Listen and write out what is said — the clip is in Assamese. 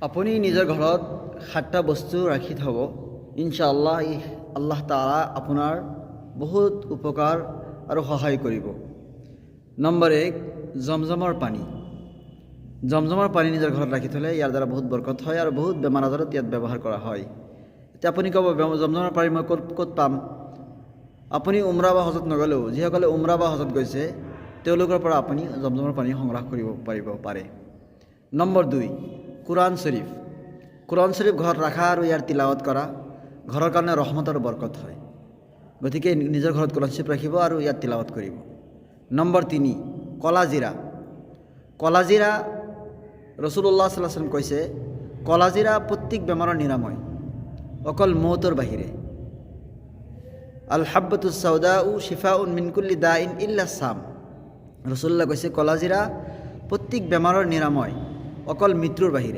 আপুনি নিজৰ ঘৰত 7টা বস্তু ৰাখি থ'ব, ইনশাআল্লাহ আল্লাহ তাআলা আপোনাৰ বহুত উপকাৰ আৰু সহায় কৰিব। নম্বৰ 1, জমজমৰ পানী। জমজমৰ পানী নিজৰ ঘৰত ৰাখি থ'লে ইয়াৰ দ্বাৰা বহুত বৰকত হয় আৰু বহুত বেমাৰ আজাৰত ইয়াত ব্যৱহাৰ কৰা হয়। এতিয়া আপুনি ক'ব, জমজমৰ পানী মই ক'ত পাম? আপুনি উমৰা বা হজত নগ'লেও যিসকলে উমৰা বা হজত গৈছে তেওঁলোকৰ পৰা আপুনি জমজমৰ পানী সংগ্ৰহ কৰিব পাৰে। নম্বৰ 2, কোৰআন শৰীফ। কোৰআন শৰীফ ঘৰত ৰাখা আৰু ইয়াৰ তিলাৱত কৰা ঘৰৰ কাৰণে ৰহমত আৰু বৰকত হয়। গতিকে নিজৰ ঘৰত কোৰআন শৰীফ ৰাখিব আৰু ইয়াত তিলাৱত কৰিব। নম্বৰ 3, কলা জিৰা। কলা জিৰা ৰাসূলুল্লাহ সাল্লাল্লাহু আলাইহি ওয়াসাল্লাম কৈছে, কলা জিৰা প্ৰত্যেক বেমাৰৰ নিৰাময়, অকল মৌতৰ বাহিৰে। আল হাব্বাতুছ সাউদাউ শিফাউন মিন কুল্লি দাইন ইল্লা সাম। ৰাসূলুল্লাহ কৈছে কলা জিৰা প্ৰত্যেক বেমাৰৰ নিৰাময়, অকল মৃত্যুৰ বাহিৰে।